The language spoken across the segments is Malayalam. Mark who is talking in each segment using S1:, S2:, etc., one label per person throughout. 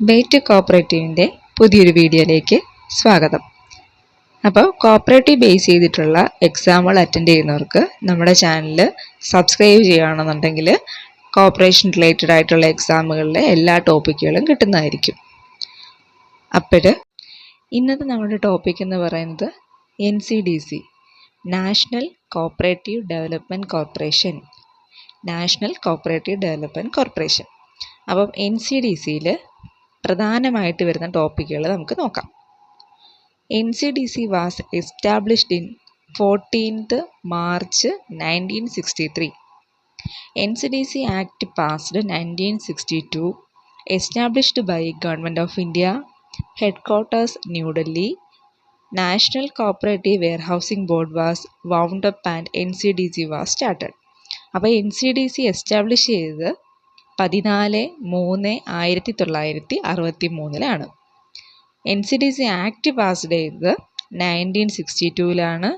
S1: ബേറ്റ് കോപ്പറേറ്റീവിൻ്റെ പുതിയൊരു വീഡിയോയിലേക്ക് സ്വാഗതം. അപ്പോൾ കോപ്പറേറ്റീവ് ബേസ് ചെയ്തിട്ടുള്ള എക്സാമുകൾ അറ്റൻഡ് ചെയ്യുന്നവർക്ക് നമ്മുടെ ചാനൽ സബ്സ്ക്രൈബ് ചെയ്യുകയാണെന്നുണ്ടെങ്കിൽ കോപ്പറേഷൻ റിലേറ്റഡ് ആയിട്ടുള്ള എക്സാമുകളിലെ എല്ലാ ടോപ്പിക്കുകളും കിട്ടുന്നതായിരിക്കും. അപ്പോൾ ഇന്നത്തെ നമ്മുടെ ടോപ്പിക് എന്ന് പറയുന്നത് NCDC, national cooperative development corporation. National cooperative development corporation. അപ്പം NCDCയിൽ പ്രധാനമായിട്ട് വരുന്ന ടോപ്പിക്കുകൾ നമുക്ക് നോക്കാം. NCDC was established in 14th March 1963. NCDC Act passed 1962, established by Government of India, headquarters New Delhi. National Cooperative Warehousing Board was wound up and NCDC was started. അപ്പോൾ NCDC എസ്റ്റാബ്ലിഷ് ചെയ്തത് 14/3/1963 NCDC ആക്ട് പാസ്ഡ് ചെയ്തത് 1962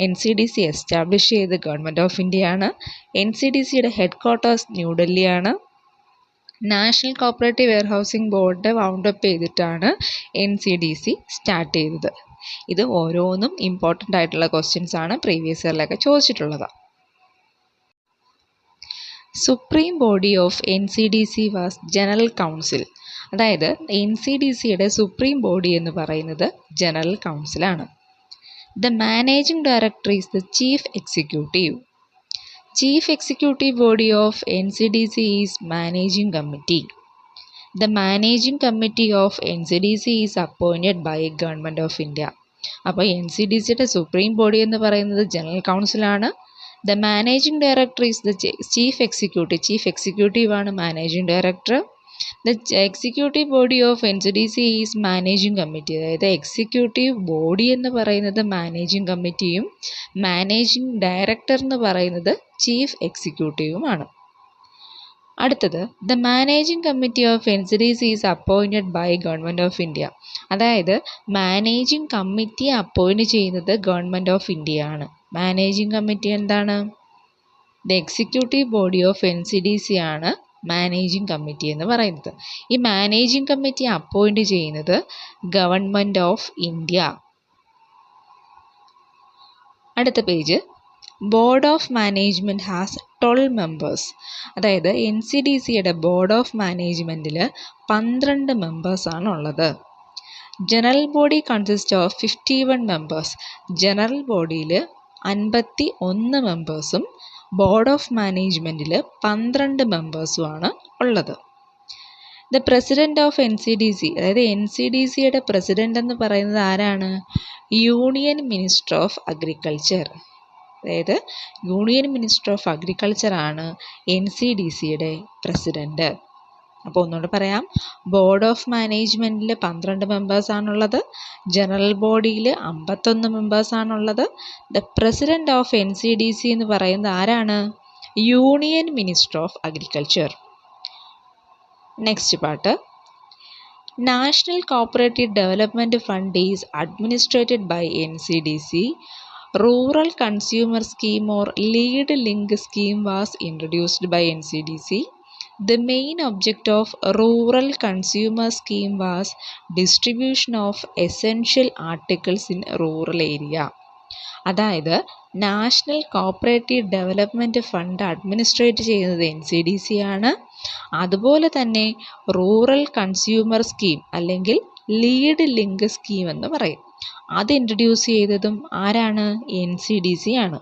S1: NCDC എസ്റ്റാബ്ലിഷ് ചെയ്തത് ഗവൺമെൻറ് ഓഫ് ഇന്ത്യയാണ്. NCDCയുടെ ഹെഡ്ക്വാർട്ടേഴ്സ് ന്യൂഡൽഹിയാണ്. National cooperative warehousing board wound up ചെയ്തിട്ടാണ് NCDC സ്റ്റാർട്ട് ചെയ്തത്. ഇത് ഓരോന്നും ഇമ്പോർട്ടൻ്റ് ആയിട്ടുള്ള ക്വസ്റ്റ്യൻസ് ആണ്, പ്രീവിയസ് ഇയറിലൊക്കെ ചോദിച്ചിട്ടുള്ളത്. Supreme body of NCDC was general council. അതായത് NCDCയുടെ സുപ്രീം ബോഡി എന്ന് പറയുന്നത് ജനറൽ കൗൺസിലാണ്. The managing director is the chief executive. Chief executive body of NCDC is managing committee. The managing committee of NCDC is appointed by government of India. അപ്പോൾ NCDCയുടെ സുപ്രീം ബോഡി എന്ന് പറയുന്നത് ജനറൽ കൗൺസിലാണ്. The managing director is the chief executive. Chief executive ആണ് managing director. The executive body of NCDC is managing committee. അതായത് എക്സിക്യൂട്ടീവ് ബോഡി എന്ന് പറയുന്നത് മാനേജിംഗ് കമ്മിറ്റിയും മാനേജിംഗ് ഡയറക്ടർ എന്ന് പറയുന്നത് ചീഫ് എക്സിക്യൂട്ടീവുമാണ്. അടുത്തത് the managing committee of NCDC is appointed by government of India. അതായത് മാനേജിംഗ് കമ്മിറ്റിയെ അപ്പോയിൻറ്റ് ചെയ്യുന്നത് ഗവൺമെൻറ് ഓഫ് ഇന്ത്യയാണ്. മാനേജിംഗ് കമ്മിറ്റി എന്താണ്? The executive body of NCDC ആണ് മാനേജിംഗ് കമ്മിറ്റി എന്ന് പറയുന്നത്. ഈ മാനേജിംഗ് കമ്മിറ്റി അപ്പോയിൻറ്റ് ചെയ്യുന്നത് ഗവൺമെൻറ് ഓഫ് ഇന്ത്യ. അടുത്ത page, board of management has 12 members. അതായത് NCDCയുടെ ബോർഡ് ഓഫ് മാനേജ്മെൻറ്റിൽ 12 മെമ്പേഴ്സാണ് ഉള്ളത്. General body consist of 51 members. General ബോഡിയിൽ 51 മെമ്പേഴ്സും ബോർഡ് ഓഫ് മാനേജ്മെൻറ്റിൽ 12 മെമ്പേഴ്സുമാണ് ഉള്ളത്. ദ പ്രസിഡൻറ്റ് ഓഫ് NCDC, അതായത് NCDCയുടെ പ്രസിഡൻ്റ് എന്ന് പറയുന്നത് ആരാണ്? Union minister of agriculture. അതായത് യൂണിയൻ മിനിസ്റ്റർ ഓഫ് അഗ്രികൾച്ചർ ആണ് NCDCയുടെ പ്രസിഡൻറ്റ്. അപ്പോൾ ഒന്നുകൂടെ പറയാം, ബോർഡ് ഓഫ് മാനേജ്മെൻറ്റിൽ 12 മെമ്പേഴ്സാണുള്ളത്. ജനറൽ ബോഡിയിൽ 51 മെമ്പേഴ്സാണുള്ളത്. ദ പ്രസിഡൻറ്റ് ഓഫ് NCDC എന്ന് പറയുന്നത് ആരാണ്? Union minister of agriculture. Next part, national cooperative development fund is administered by NCDC. Rural consumer scheme or lead link scheme was introduced by NCDC. The main object of rural consumer scheme was distribution of essential articles in rural area. അതായത് national cooperative development fund administrate ചെയ്യുന്നത് NCDC ആണ്. അതുപോലെ തന്നെ റൂറൽ കൺസ്യൂമർ സ്കീം അല്ലെങ്കിൽ ലീഡ് ലിങ്ക് സ്കീം എന്ന് പറയും. അത് ഇൻട്രൊഡ്യൂസ് ചെയ്തതും ആരാണ്? NCDC ആണ്.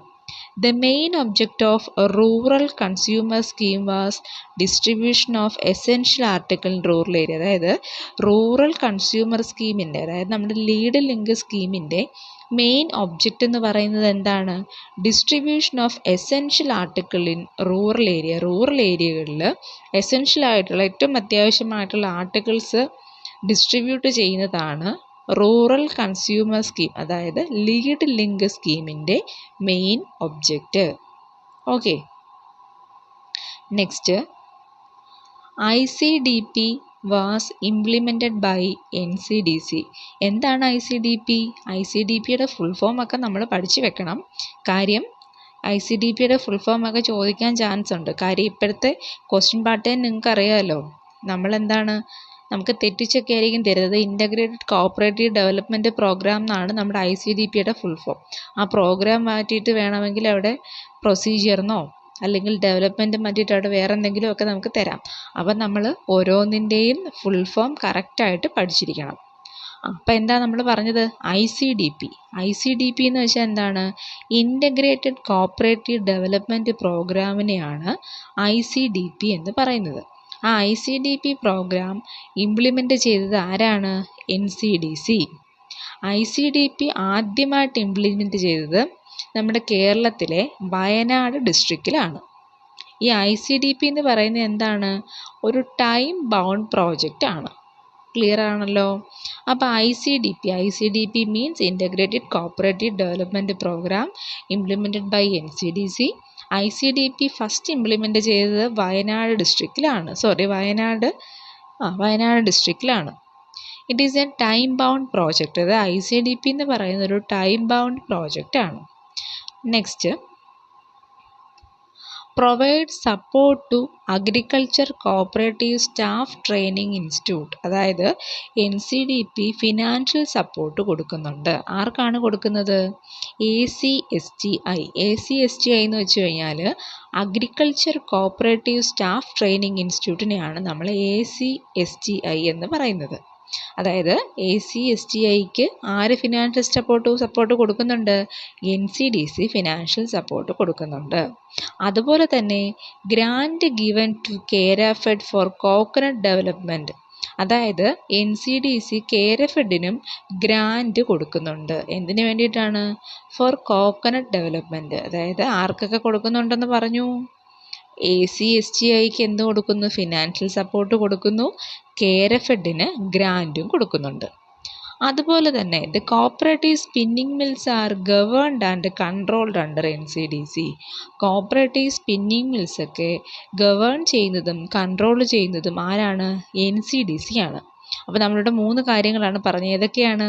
S1: The main object of rural consumer scheme was distribution of essential article in rural area. അതായത് റൂറൽ കൺസ്യൂമർ സ്കീമിൻ്റെ, അതായത് നമ്മുടെ ലീഡ് ലിങ്ക് സ്കീമിൻ്റെ മെയിൻ ഒബ്ജക്റ്റ് എന്ന് പറയുന്നത് എന്താണ്? Distribution of essential article in rural area. Rural ഏരിയകളിൽ എസെൻഷ്യൽ ആയിട്ടുള്ള ഏറ്റവും അത്യാവശ്യമായിട്ടുള്ള ആർട്ടിക്കിൾസ് ഡിസ്ട്രിബ്യൂട്ട് ചെയ്യുന്നതാണ് റൂറൽ കൺസ്യൂമർ സ്കീം, അതായത് ലീഡ് ലിങ്ക് സ്കീമിൻ്റെ main object. Okay, next, ICDP was implemented by NCDC. എന്താണ് ICDP? ICDPയുടെ ഫുൾ ഫോം ഒക്കെ നമ്മൾ പഠിച്ചു വെക്കണം. കാര്യം ICDPയുടെ ഫുൾ ഫോം ഒക്കെ ചോദിക്കാൻ ചാൻസ് ഉണ്ട്. കാര്യം ഇപ്പോഴത്തെ ക്വസ്റ്റ്യൻ പാറ്റേൺ നിങ്ങൾക്ക് അറിയാമല്ലോ. നമ്മളെന്താണ് നമുക്ക് തെറ്റിച്ചൊക്കെ ആയിരിക്കും തരുന്നത്. ഇൻ്റഗ്രേറ്റഡ് കോഓപ്പറേറ്റീവ് ഡെവലപ്മെൻറ്റ് പ്രോഗ്രാം എന്നാണ് നമ്മുടെ ICDPയുടെ ഫുൾ ഫോം. ആ പ്രോഗ്രാം മാറ്റിയിട്ട് വേണമെങ്കിൽ അവിടെ പ്രൊസീജിയർന്നോ അല്ലെങ്കിൽ ഡെവലപ്മെൻറ്റ് മാറ്റിയിട്ട് അവിടെ വേറെ എന്തെങ്കിലുമൊക്കെ നമുക്ക് തരാം. അപ്പം നമ്മൾ ഓരോന്നിൻ്റെയും ഫുൾ ഫോം കറക്റ്റായിട്ട് പഠിച്ചിരിക്കണം. അപ്പം എന്താ നമ്മൾ പറഞ്ഞത്? ICDP എന്ന് വെച്ചാൽ എന്താണ്? ഇൻ്റഗ്രേറ്റഡ് കോഓപ്പറേറ്റീവ് ഡെവലപ്മെൻറ്റ് പ്രോഗ്രാമിനെയാണ് ICDP എന്ന് പറയുന്നത്. ആ ICDP പ്രോഗ്രാം ഇംപ്ലിമെൻ്റ് ചെയ്തത് ആരാണ്? NCDC. ICDP ആദ്യമായിട്ട് ഇംപ്ലിമെൻ്റ് ചെയ്തത് നമ്മുടെ കേരളത്തിലെ വയനാട് ഡിസ്ട്രിക്റ്റിലാണ്. ഈ ICDP എന്ന് പറയുന്നത് എന്താണ്? ഒരു ടൈം ബൗണ്ട് പ്രോജക്റ്റ് ആണ്. ക്ലിയർ ആണല്ലോ? അപ്പോൾ ICDP means integrated cooperative development programme implemented by NCDC. ICDP first implement ചെയ്തത് വയനാട് ഡിസ്ട്രിക്റ്റിലാണ്. വയനാട് ഡിസ്ട്രിക്റ്റിലാണ്. It is a time bound project. അത് ICDP എന്ന് പറയുന്ന ഒരു ടൈം ബൗണ്ട് പ്രോജക്റ്റ് ആണ്. Next, provide support to agriculture cooperative staff training institute. അതായത് NCDP ഫിനാൻഷ്യൽ സപ്പോർട്ട് കൊടുക്കുന്നുണ്ട്. ആർക്കാണ് കൊടുക്കുന്നത്? ACSTI എന്ന് വെച്ച് കഴിഞ്ഞാൽ അഗ്രികൾച്ചർ കോഓപ്പറേറ്റീവ് സ്റ്റാഫ് ട്രെയിനിങ് ഇൻസ്റ്റിറ്റ്യൂട്ടിനെയാണ് നമ്മൾ ACSTI എന്ന് പറയുന്നത്. അതായത് ACSTIക്ക് ആര് ഫിനാൻഷ്യൽ സപ്പോർട്ട് കൊടുക്കുന്നുണ്ട്? NCDC ഫിനാൻഷ്യൽ സപ്പോർട്ട് കൊടുക്കുന്നുണ്ട്. അതുപോലെ തന്നെ grant given to Kerafed for coconut development. അതായത് NCDC കേരഫെഡിനും ഗ്രാൻഡ് കൊടുക്കുന്നുണ്ട്. എന്തിനു വേണ്ടിയിട്ടാണ്? For coconut development. അതായത് ആർക്കൊക്കെ കൊടുക്കുന്നുണ്ടെന്ന് പറഞ്ഞു? ACSTIക്ക് എന്ത് കൊടുക്കുന്നു? ഫിനാൻഷ്യൽ സപ്പോർട്ട് കൊടുക്കുന്നു. കേരഫെഡിന് ഗ്രാൻറ്റും കൊടുക്കുന്നുണ്ട്. അതുപോലെ തന്നെ the cooperative spinning mills are governed and controlled under NCDC. Cooperative spinning മിൽസൊക്കെ ഗവേൺ ചെയ്യുന്നതും കൺട്രോൾ ചെയ്യുന്നതും ആരാണ്? NCDC ആണ്. അപ്പോൾ നമ്മളുടെ 3 കാര്യങ്ങളാണ് പറഞ്ഞത്. ഏതൊക്കെയാണ്?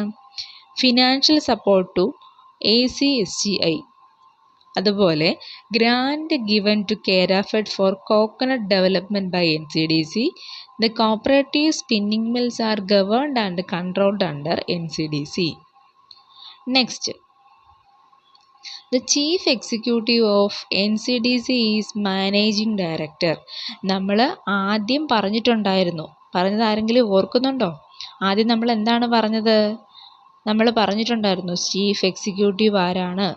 S1: ഫിനാൻഷ്യൽ സപ്പോർട്ട് ടു ACSTI, അതുപോലെ grant given to Kerafed for coconut development by NCDC. The cooperative spinning mills are governed and controlled under NCDC. Next, the chief executive of NCDC is managing director. നമ്മൾ ആദ്യം പറഞ്ഞിട്ടുണ്ടായിരുന്നു. പറഞ്ഞത് ആരെങ്കിലും ഓർക്കുന്നുണ്ടോ? ആദ്യം നമ്മൾ എന്താണ് പറഞ്ഞത്? നമ്മൾ പറഞ്ഞിട്ടുണ്ടായിരുന്നു ചീഫ് എക്സിക്യൂട്ടീവ് ആരാണ്,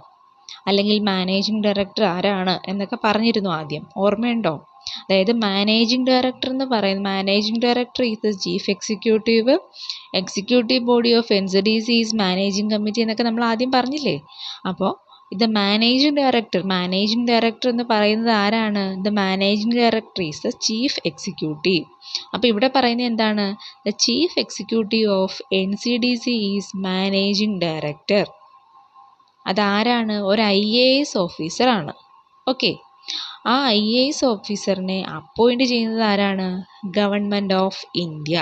S1: അല്ലെങ്കിൽ മാനേജിംഗ് ഡയറക്ടർ ആരാണ് എന്നൊക്കെ പറഞ്ഞിരുന്നു ആദ്യം. ഓർമ്മയുണ്ടോ? അതായത് managing director is the chief executive. Executive body of NCDC is managing committee എന്നൊക്കെ നമ്മൾ ആദ്യം പറഞ്ഞില്ലേ? അപ്പോൾ ഇത് മാനേജിംഗ് ഡയറക്ടർ എന്ന് പറയുന്നത് ആരാണ്? The managing director is the chief executive. അപ്പോൾ ഇവിടെ പറയുന്നത് എന്താണ്? The chief executive of NCDC is managing director. അതാരാണ്? ഒരു IAS ഓഫീസറാണ്. ഓക്കെ, ആ IAS ഓഫീസറിനെ അപ്പോയിൻ്റ് ചെയ്യുന്നത് ആരാണ്? Government of India.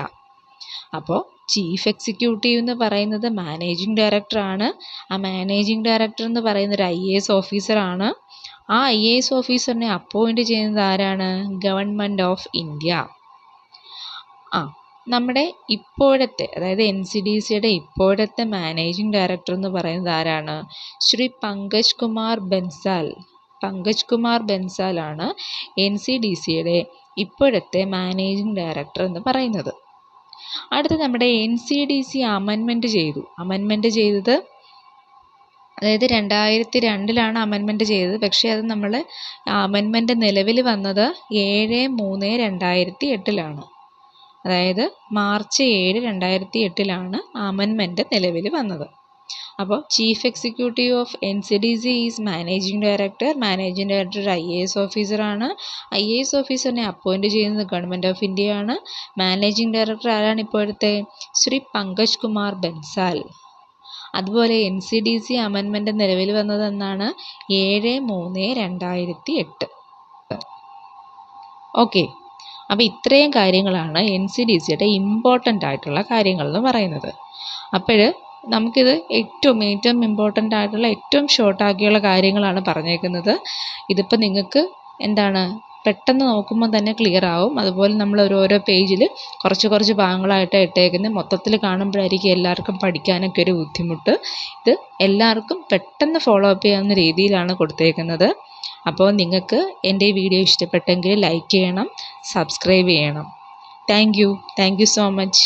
S1: അപ്പോൾ ചീഫ് എക്സിക്യൂട്ടീവ് എന്ന് പറയുന്നത് മാനേജിംഗ് ഡയറക്ടറാണ്. ആ മാനേജിംഗ് ഡയറക്ടർ എന്ന് പറയുന്ന ഒരു IAS ഓഫീസറാണ്. ആ IAS ഓഫീസറിനെ അപ്പോയിൻ്റ് ചെയ്യുന്നത് ആരാണ്? Government of India. നമ്മുടെ ഇപ്പോഴത്തെ, അതായത് NCDCയുടെ ഇപ്പോഴത്തെ മാനേജിംഗ് ഡയറക്ടർ എന്ന് പറയുന്നത് ആരാണ്? ശ്രീ പങ്കജ് കുമാർ ബൻസാൽ ആണ് NCDCയുടെ ഇപ്പോഴത്തെ മാനേജിംഗ് ഡയറക്ടർ എന്ന് പറയുന്നത്. അടുത്ത് നമ്മുടെ NCDC അമെൻമെൻറ്റ് ചെയ്തത് അതായത് 2002 അമെൻമെൻറ്റ് ചെയ്തത്. പക്ഷേ അത് നമ്മൾ അമെൻമെൻറ്റ് നിലവിൽ വന്നത് 7/3/2008. അതായത് March 7, 2008 അമെൻമെൻറ്റ് നിലവിൽ വന്നത്. അപ്പോൾ chief executive of NCDC is managing director. Managing director ഒരു IAS ഓഫീസറാണ്. IAS ഓഫീസറിനെ അപ്പോയിൻ്റ് ചെയ്യുന്നത് ഗവൺമെൻറ് ഓഫ് ഇന്ത്യയാണ്. മാനേജിംഗ് ഡയറക്ടർ ആരാണ് ഇപ്പോഴത്തെ? ശ്രീ പങ്കജ് കുമാർ ബൻസാൽ. അതുപോലെ NCDC അമെൻമെൻറ്റ് നിലവിൽ വന്നത് എന്നാണ്? 7/3/2008. ഓക്കെ, അപ്പോൾ ഇത്രയും കാര്യങ്ങളാണ് NCDCയുടെ ഇമ്പോർട്ടൻ്റ് ആയിട്ടുള്ള കാര്യങ്ങൾ എന്ന് പറയുന്നത്. അപ്പോൾ നമുക്കിത് ഏറ്റവും ഇമ്പോർട്ടൻ്റ് ആയിട്ടുള്ള ഏറ്റവും ഷോർട്ടാക്കിയുള്ള കാര്യങ്ങളാണ് പറഞ്ഞേക്കുന്നത്. ഇതിപ്പോൾ നിങ്ങൾക്ക് എന്താണ് പെട്ടെന്ന് നോക്കുമ്പോൾ തന്നെ ക്ലിയർ ആവും. അതുപോലെ നമ്മൾ ഓരോ പേജിൽ കുറച്ച് കുറച്ച് ഭാഗങ്ങളായിട്ട് ഇട്ടേക്കുന്നത്. മൊത്തത്തിൽ കാണുമ്പോഴായിരിക്കും എല്ലാവർക്കും പഠിക്കാനൊക്കെ ഒരു ബുദ്ധിമുട്ട്. ഇത് എല്ലാവർക്കും പെട്ടെന്ന് ഫോളോ അപ്പ് ചെയ്യാവുന്ന രീതിയിലാണ് കൊടുത്തേക്കുന്നത്. അപ്പോൾ നിങ്ങൾക്ക് എൻ്റെ ഈ വീഡിയോ ഇഷ്ടപ്പെട്ടെങ്കിൽ ലൈക്ക് ചെയ്യണം, സബ്സ്ക്രൈബ് ചെയ്യണം. Thank you so much.